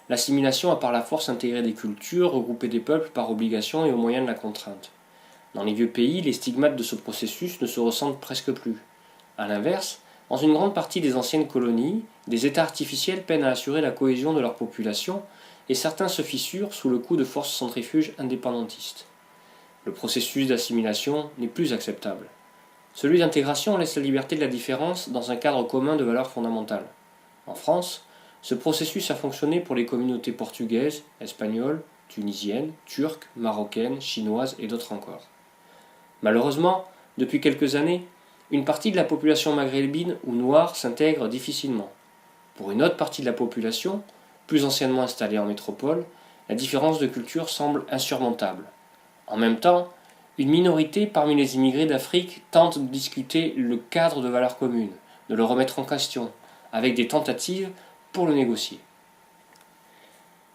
l'assimilation a par la force intégré des cultures, regroupé des peuples par obligation et au moyen de la contrainte. Dans les vieux pays, les stigmates de ce processus ne se ressentent presque plus. A l'inverse, dans une grande partie des anciennes colonies, des États artificiels peinent à assurer la cohésion de leur population et certains se fissurent sous le coup de forces centrifuges indépendantistes. Le processus d'assimilation n'est plus acceptable. Celui d'intégration laisse la liberté de la différence dans un cadre commun de valeurs fondamentales. En France, ce processus a fonctionné pour les communautés portugaises, espagnoles, tunisiennes, turques, marocaines, chinoises et d'autres encore. Malheureusement, depuis quelques années, une partie de la population maghrébine ou noire s'intègre difficilement. Pour une autre partie de la population, plus anciennement installée en métropole, la différence de culture semble insurmontable. En même temps, une minorité parmi les immigrés d'Afrique tente de discuter le cadre de valeurs communes, de le remettre en question, avec des tentatives pour le négocier.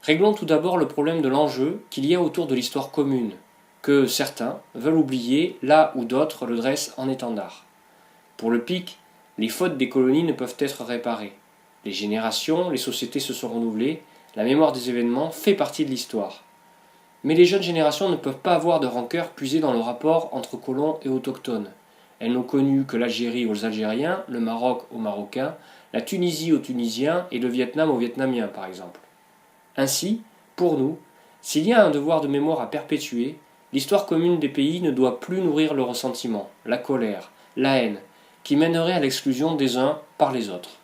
Réglons tout d'abord le problème de l'enjeu qu'il y a autour de l'histoire commune, que certains veulent oublier là où d'autres le dressent en étendard. Pour le PIC, les fautes des colonies ne peuvent être réparées. Les générations, les sociétés se sont renouvelées, la mémoire des événements fait partie de l'histoire. Mais les jeunes générations ne peuvent pas avoir de rancœur puisée dans le rapport entre colons et autochtones. Elles n'ont connu que l'Algérie aux Algériens, le Maroc aux Marocains, la Tunisie aux Tunisiens et le Vietnam aux Vietnamiens, par exemple. Ainsi, pour nous, s'il y a un devoir de mémoire à perpétuer, l'histoire commune des pays ne doit plus nourrir le ressentiment, la colère, la haine, qui mènerait à l'exclusion des uns par les autres.